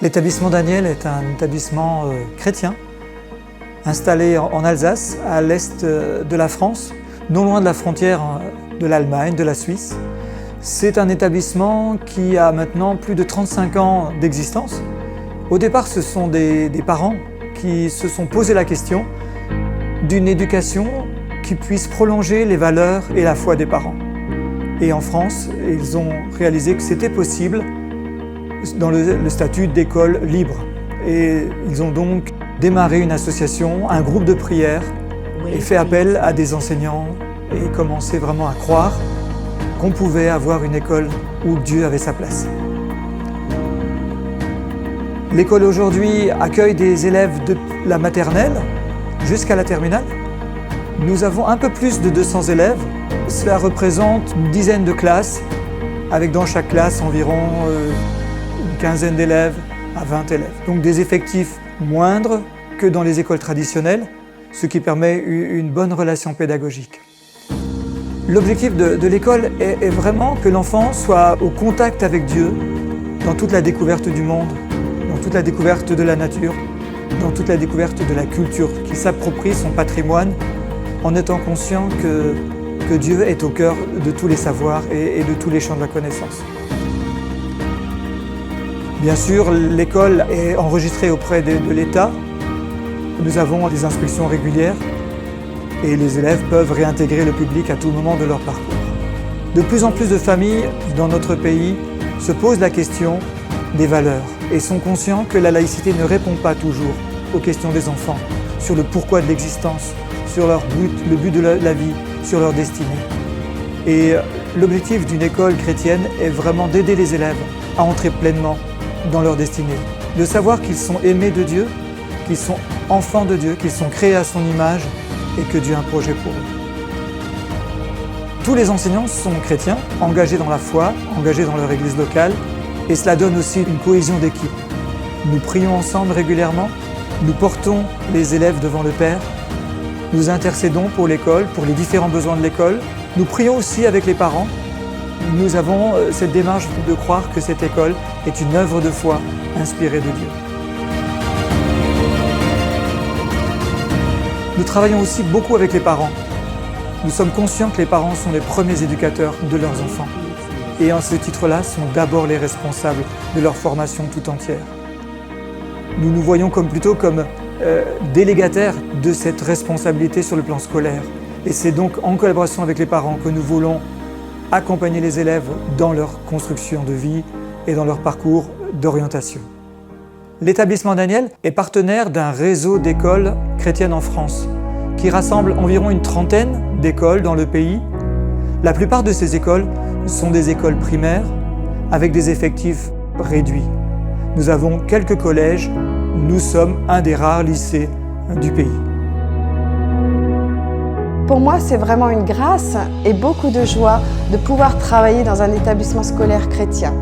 L'établissement Daniel est un établissement chrétien installé en Alsace, à l'est de la France, non loin de la frontière de l'Allemagne, de la Suisse. C'est un établissement qui a maintenant plus de 35 ans d'existence. Au départ, ce sont des parents qui se sont posé la question d'une éducation qui puisse prolonger les valeurs et la foi des parents. Et en France, ils ont réalisé que c'était possible dans le statut d'école libre. Et ils ont donc démarré une association, un groupe de prière, et fait appel à des enseignants et commencé vraiment à croire qu'on pouvait avoir une école où Dieu avait sa place. L'école aujourd'hui accueille des élèves de la maternelle jusqu'à la terminale. Nous avons un peu plus de 200 élèves. Cela représente une dizaine de classes, avec dans chaque classe environ une quinzaine d'élèves à 20 élèves. Donc des effectifs moindres que dans les écoles traditionnelles, ce qui permet une bonne relation pédagogique. L'objectif de l'école est vraiment que l'enfant soit au contact avec Dieu dans toute la découverte du monde, dans toute la découverte de la nature, dans toute la découverte de la culture, qu'il s'approprie son patrimoine en étant conscient que Dieu est au cœur de tous les savoirs et de tous les champs de la connaissance. Bien sûr, l'école est enregistrée auprès de l'État. Nous avons des inspections régulières et les élèves peuvent réintégrer le public à tout moment de leur parcours. De plus en plus de familles dans notre pays se posent la question des valeurs et sont conscients que la laïcité ne répond pas toujours aux questions des enfants, sur le pourquoi de l'existence, sur leur but, le but de la vie, sur leur destinée. Et l'objectif d'une école chrétienne est vraiment d'aider les élèves à entrer pleinement dans leur destinée, de savoir qu'ils sont aimés de Dieu, qu'ils sont enfants de Dieu, qu'ils sont créés à son image et que Dieu a un projet pour eux. Tous les enseignants sont chrétiens, engagés dans la foi, engagés dans leur église locale, et cela donne aussi une cohésion d'équipe. Nous prions ensemble régulièrement, nous portons les élèves devant le Père, nous intercédons pour l'école, pour les différents besoins de l'école, nous prions aussi avec les parents. Nous avons cette démarche de croire que cette école est une œuvre de foi inspirée de Dieu. Nous travaillons aussi beaucoup avec les parents. Nous sommes conscients que les parents sont les premiers éducateurs de leurs enfants et à ce titre-là sont d'abord les responsables de leur formation tout entière. Nous nous voyons plutôt comme délégataires de cette responsabilité sur le plan scolaire. Et c'est donc en collaboration avec les parents que nous voulons accompagner les élèves dans leur construction de vie et dans leur parcours d'orientation. L'établissement Daniel est partenaire d'un réseau d'écoles chrétiennes en France qui rassemble environ une trentaine d'écoles dans le pays. La plupart de ces écoles sont des écoles primaires avec des effectifs réduits. Nous avons quelques collèges, nous sommes un des rares lycées du pays. Pour moi, c'est vraiment une grâce et beaucoup de joie de pouvoir travailler dans un établissement scolaire chrétien.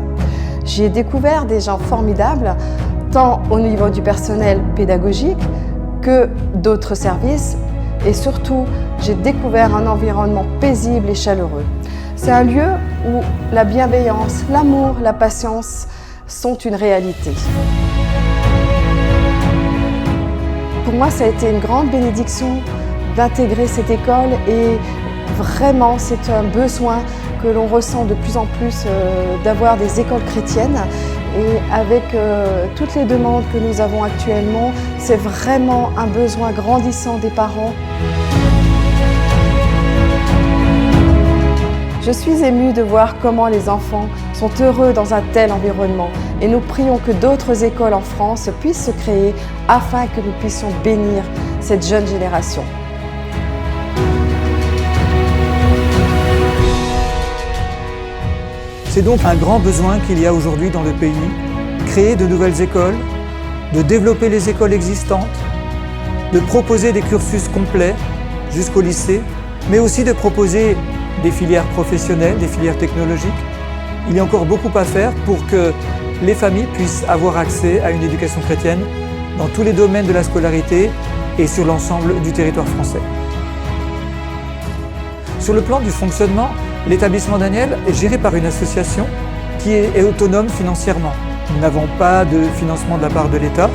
J'ai découvert des gens formidables, tant au niveau du personnel pédagogique que d'autres services. Et surtout, j'ai découvert un environnement paisible et chaleureux. C'est un lieu où la bienveillance, l'amour, la patience sont une réalité. Pour moi, ça a été une grande bénédiction d'intégrer cette école et vraiment, c'est un besoin que l'on ressent de plus en plus d'avoir des écoles chrétiennes. Et avec toutes les demandes que nous avons actuellement, c'est vraiment un besoin grandissant des parents. Je suis émue de voir comment les enfants sont heureux dans un tel environnement et nous prions que d'autres écoles en France puissent se créer afin que nous puissions bénir cette jeune génération. C'est donc un grand besoin qu'il y a aujourd'hui dans le pays, créer de nouvelles écoles, de développer les écoles existantes, de proposer des cursus complets jusqu'au lycée, mais aussi de proposer des filières professionnelles, des filières technologiques. Il y a encore beaucoup à faire pour que les familles puissent avoir accès à une éducation chrétienne dans tous les domaines de la scolarité et sur l'ensemble du territoire français. Sur le plan du fonctionnement, l'établissement Daniel est géré par une association qui est autonome financièrement. Nous n'avons pas de financement de la part de l'État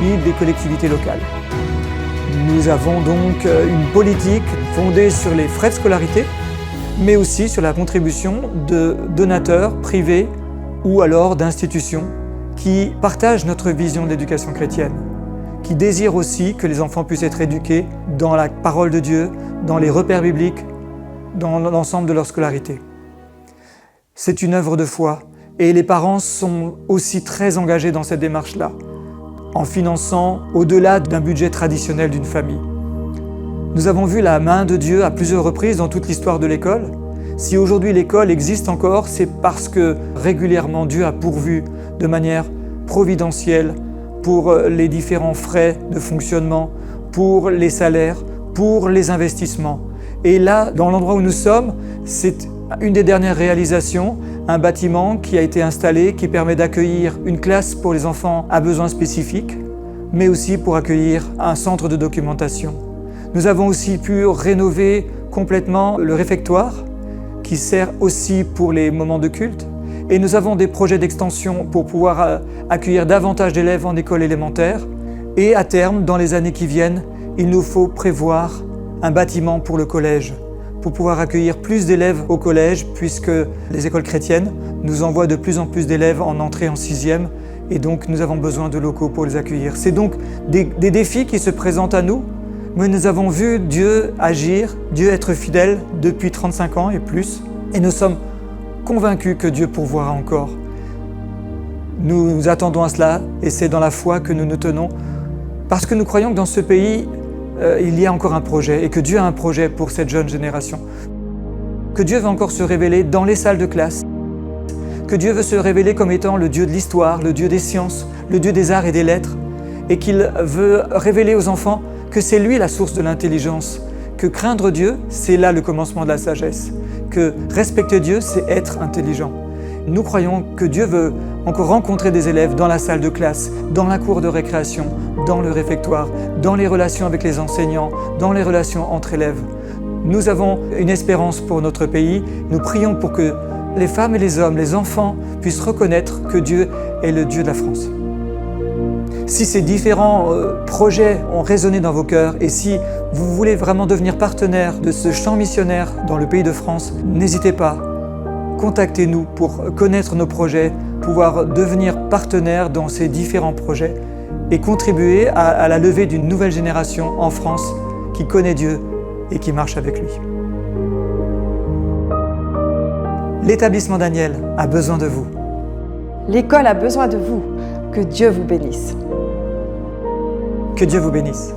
ni des collectivités locales. Nous avons donc une politique fondée sur les frais de scolarité, mais aussi sur la contribution de donateurs privés ou alors d'institutions qui partagent notre vision de l'éducation chrétienne, qui désirent aussi que les enfants puissent être éduqués dans la parole de Dieu, dans les repères bibliques, dans l'ensemble de leur scolarité. C'est une œuvre de foi et les parents sont aussi très engagés dans cette démarche-là, en finançant au-delà d'un budget traditionnel d'une famille. Nous avons vu la main de Dieu à plusieurs reprises dans toute l'histoire de l'école. Si aujourd'hui l'école existe encore, c'est parce que régulièrement Dieu a pourvu de manière providentielle pour les différents frais de fonctionnement, pour les salaires, pour les investissements. Et là, dans l'endroit où nous sommes, c'est une des dernières réalisations, un bâtiment qui a été installé, qui permet d'accueillir une classe pour les enfants à besoins spécifiques, mais aussi pour accueillir un centre de documentation. Nous avons aussi pu rénover complètement le réfectoire, qui sert aussi pour les moments de culte. Et nous avons des projets d'extension pour pouvoir accueillir davantage d'élèves en école élémentaire. Et à terme, dans les années qui viennent, il nous faut prévoir un bâtiment pour le collège, pour pouvoir accueillir plus d'élèves au collège, puisque les écoles chrétiennes nous envoient de plus en plus d'élèves en entrée en 6e, et donc nous avons besoin de locaux pour les accueillir. C'est donc des défis qui se présentent à nous, mais nous avons vu Dieu agir, Dieu être fidèle depuis 35 ans et plus, et nous sommes convaincus que Dieu pourvoira encore. Nous attendons à cela, et c'est dans la foi que nous nous tenons, parce que nous croyons que dans ce pays, il y a encore un projet, et que Dieu a un projet pour cette jeune génération. Que Dieu veut encore se révéler dans les salles de classe, que Dieu veut se révéler comme étant le Dieu de l'histoire, le Dieu des sciences, le Dieu des arts et des lettres, et qu'il veut révéler aux enfants que c'est lui la source de l'intelligence, que craindre Dieu, c'est là le commencement de la sagesse, que respecter Dieu, c'est être intelligent. Nous croyons que Dieu veut encore rencontrer des élèves dans la salle de classe, dans la cour de récréation, dans le réfectoire, dans les relations avec les enseignants, dans les relations entre élèves. Nous avons une espérance pour notre pays. Nous prions pour que les femmes et les hommes, les enfants puissent reconnaître que Dieu est le Dieu de la France. Si ces différents projets ont résonné dans vos cœurs et si vous voulez vraiment devenir partenaire de ce champ missionnaire dans le pays de France, n'hésitez pas, contactez-nous pour connaître nos projets, pouvoir devenir partenaire dans ces différents projets et contribuer à la levée d'une nouvelle génération en France qui connaît Dieu et qui marche avec lui. L'établissement Daniel a besoin de vous. L'école a besoin de vous. Que Dieu vous bénisse. Que Dieu vous bénisse.